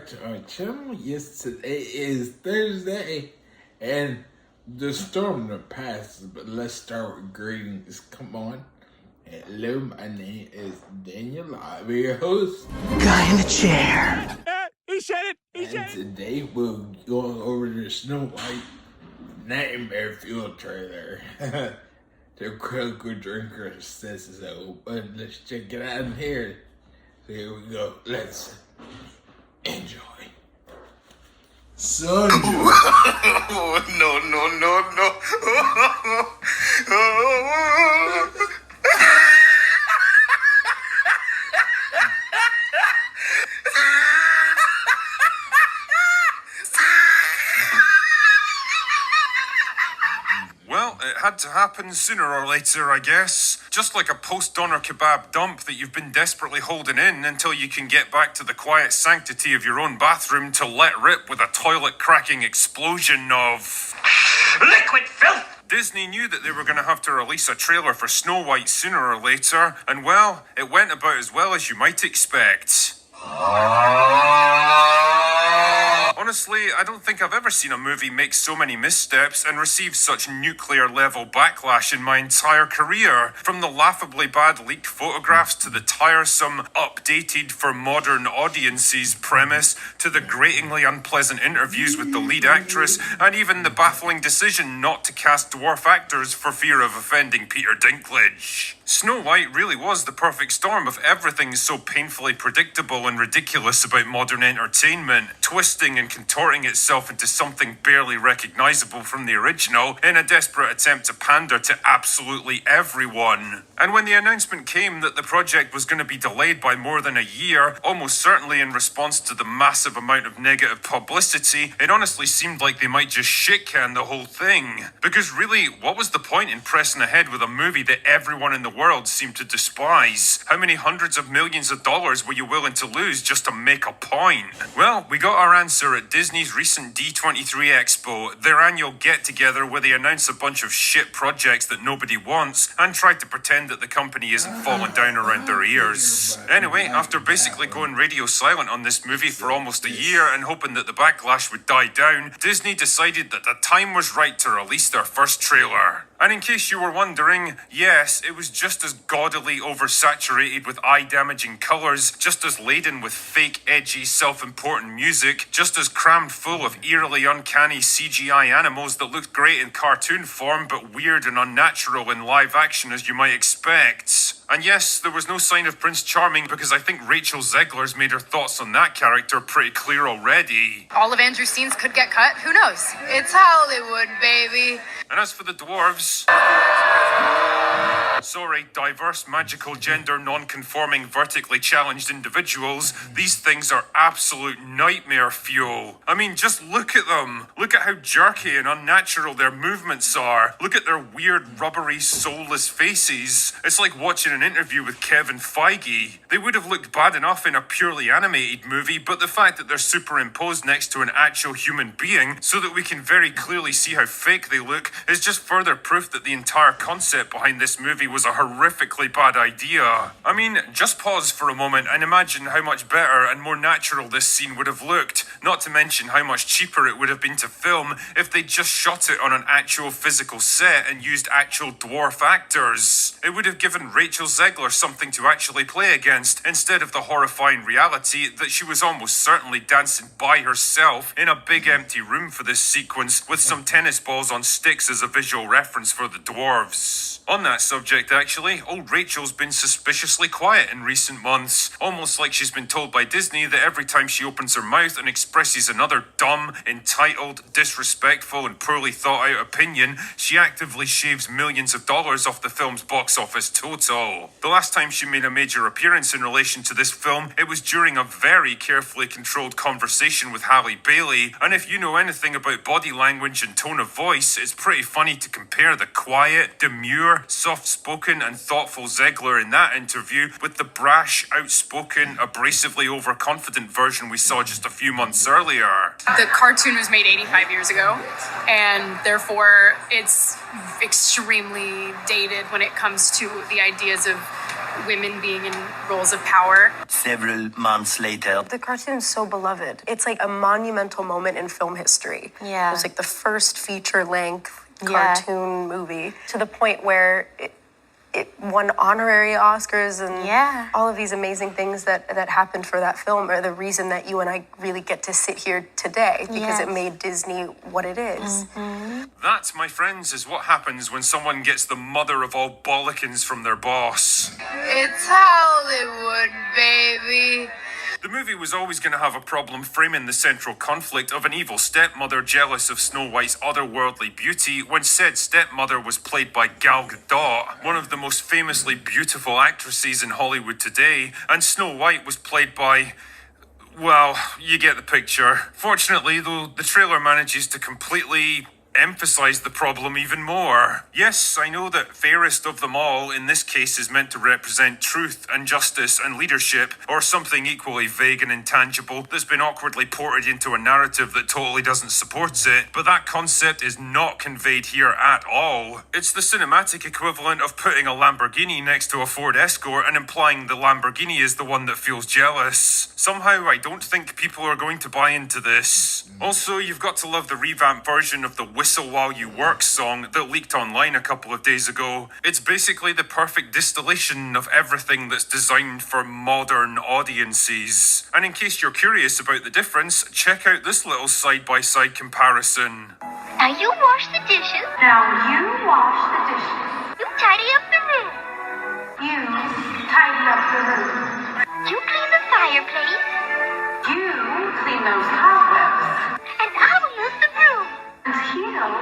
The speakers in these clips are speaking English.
back to our channel. Yes, today is Thursday, and the storm that passes, but let's start with greetings. Come on. Hello, my name is Daniel. I'll be your host. Guy in the chair. He said it! And today we're going over the Snow White Nightmare Fuel trailer. The Critical Drinker says so, but let's check it out in here. So here we go. Let's enjoy. Son. Oh, no. Well, it had to happen sooner or later, I guess. Just like a post-doner kebab dump that you've been desperately holding in until you can get back to the quiet sanctity of your own bathroom to let rip with a toilet-cracking explosion of Liquid filth! Disney knew that they were going to have to release a trailer for Snow White sooner or later, and well, it went about as well as you might expect. Honestly, I don't think I've ever seen a movie make so many missteps and receive such nuclear-level backlash in my entire career. From the laughably bad leaked photographs to the tiresome, updated for modern audiences premise, to the gratingly unpleasant interviews with the lead actress, and even the baffling decision not to cast dwarf actors for fear of offending Peter Dinklage. Snow White really was the perfect storm of everything so painfully predictable and ridiculous about modern entertainment, twisting and contorting itself into something barely recognizable from the original in a desperate attempt to pander to absolutely everyone. And when the announcement came that the project was going to be delayed by more than a year, almost certainly in response to the massive amount of negative publicity, it honestly seemed like they might just shit-can the whole thing. Because really, what was the point in pressing ahead with a movie that everyone in the world seemed to despise? How many hundreds of millions of dollars were you willing to lose just to make a point? Well, we got our answer at Disney's recent D23 Expo, their annual get-together where they announce a bunch of shit projects that nobody wants and try to pretend that the company isn't falling down around their ears. Anyway, after basically going radio silent on this movie for almost a year and hoping that the backlash would die down, Disney decided that the time was right to release their first trailer. And in case you were wondering, yes, it was just as gaudily oversaturated with eye-damaging colours, just as laden with fake, edgy, self-important music, just as crammed full of eerily uncanny CGI animals that looked great in cartoon form but weird and unnatural in live action as you might expect. And yes, there was no sign of Prince Charming because I think Rachel Zegler's made her thoughts on that character pretty clear already. All of Andrew's scenes could get cut, who knows? It's Hollywood, baby. And as for the dwarves... Sorry, diverse, magical, gender, non-conforming, vertically challenged individuals, these things are absolute nightmare fuel. I mean, just look at them. Look at how jerky and unnatural their movements are. Look at their weird, rubbery, soulless faces. It's like watching an interview with Kevin Feige. They would have looked bad enough in a purely animated movie, but the fact that they're superimposed next to an actual human being so that we can very clearly see how fake they look is just further proof that the entire concept behind this movie was a horrifically bad idea. I mean, just pause for a moment and imagine how much better and more natural this scene would have looked, not to mention how much cheaper it would have been to film if they just shot it on an actual physical set and used actual dwarf actors. It would have given Rachel Zegler something to actually play against, instead of the horrifying reality that she was almost certainly dancing by herself in a big empty room for this sequence with some tennis balls on sticks as a visual reference for the dwarves. On that subject, actually, old Rachel's been suspiciously quiet in recent months, almost like she's been told by Disney that every time she opens her mouth and expresses another dumb, entitled, disrespectful, and poorly thought out opinion, she actively shaves millions of dollars off the film's box office total. The last time she made a major appearance in relation to this film, it was during a very carefully controlled conversation with Halle Bailey, and if you know anything about body language and tone of voice, it's pretty funny to compare the quiet, demure, soft-spoken and thoughtful Zegler in that interview with the brash, outspoken, abrasively overconfident version we saw just a few months earlier. The cartoon was made 85 years ago, and therefore it's extremely dated when it comes to the ideas of women being in roles of power. Several months later. The cartoon's so beloved. It's like a monumental moment in film history. Yeah. It was like the first feature-length Yeah. cartoon movie, to the point where it won honorary Oscars and Yeah. all of these amazing things that happened for that film are the reason that you and I really get to sit here today, because it Yes. made Disney what it is. That, my friends, is what happens when someone gets the mother of all bollockins from their boss. It's Hollywood, baby. The movie was always going to have a problem framing the central conflict of an evil stepmother jealous of Snow White's otherworldly beauty when said stepmother was played by Gal Gadot, one of the most famously beautiful actresses in Hollywood today, and Snow White was played by... well, you get the picture. Fortunately, though, the trailer manages to completely emphasize the problem even more. Yes, I know that fairest of them all in this case is meant to represent truth and justice and leadership, or something equally vague and intangible that's been awkwardly ported into a narrative that totally doesn't support it, but that concept is not conveyed here at all. It's the cinematic equivalent of putting a Lamborghini next to a Ford Escort and implying the Lamborghini is the one that feels jealous. Somehow I don't think people are going to buy into this. Also, you've got to love the revamped version of the Whistle While You Work song that leaked online a couple of days ago. It's basically the perfect distillation of everything that's designed for modern audiences. And in case you're curious about the difference, check out this little side-by-side comparison. Now you wash the dishes. Now you wash the dishes. You tidy up the room. You tidy up the room. You clean the fireplace. You clean those cobwebs. And I will use the broom. And he'll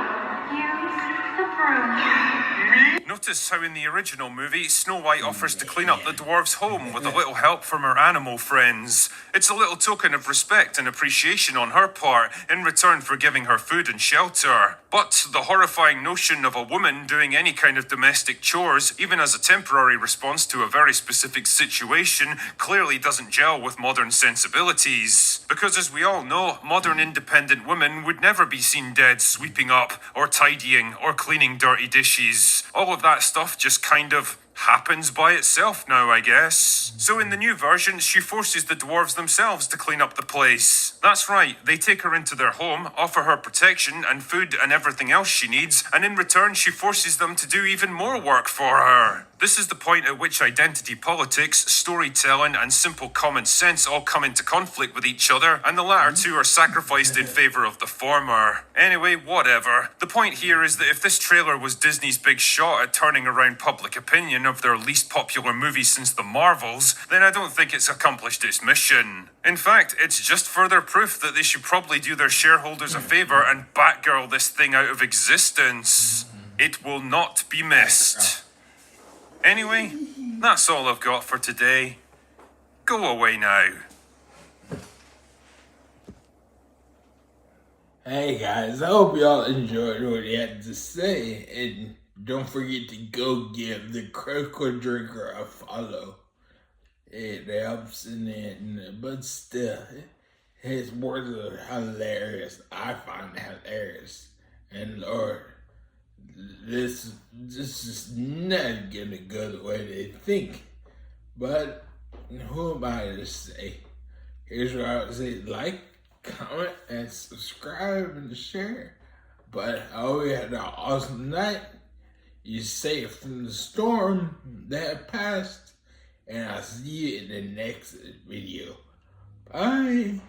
use the broom. Notice how in the original movie, Snow White offers to clean up the dwarf's home with a little help from her animal friends. It's a little token of respect and appreciation on her part in return for giving her food and shelter. But the horrifying notion of a woman doing any kind of domestic chores, even as a temporary response to a very specific situation, clearly doesn't gel with modern sensibilities. Because as we all know, modern independent women would never be seen dead sweeping up, or tidying, or cleaning dirty dishes. All of that stuff just kind of happens by itself now, I guess. So in the new version, she forces the dwarves themselves to clean up the place. That's right, they take her into their home, offer her protection and food and everything else she needs, and in return she forces them to do even more work for her. This is the point at which identity politics, storytelling, and simple common sense all come into conflict with each other, and the latter two are sacrificed in favor of the former. Anyway, whatever. The point here is that if this trailer was Disney's big shot at turning around public opinion of their least popular movie since the Marvels, then I don't think it's accomplished its mission. In fact, it's just further proof that they should probably do their shareholders a favor and Batgirl this thing out of existence. It will not be missed. Anyway, that's all I've got for today. Go away now. Hey guys, I hope y'all enjoyed what he had to say, and don't forget to go give the Critical Drinker a follow. It helps in it, but still, his words are hilarious. I find it hilarious. And Lord, this is not gonna go the way they think. But who am I to say? Here's what I would say: like, comment, and subscribe and share. But I hope you had an awesome night. You're safe from the storm that passed. And I'll see you in the next video. Bye.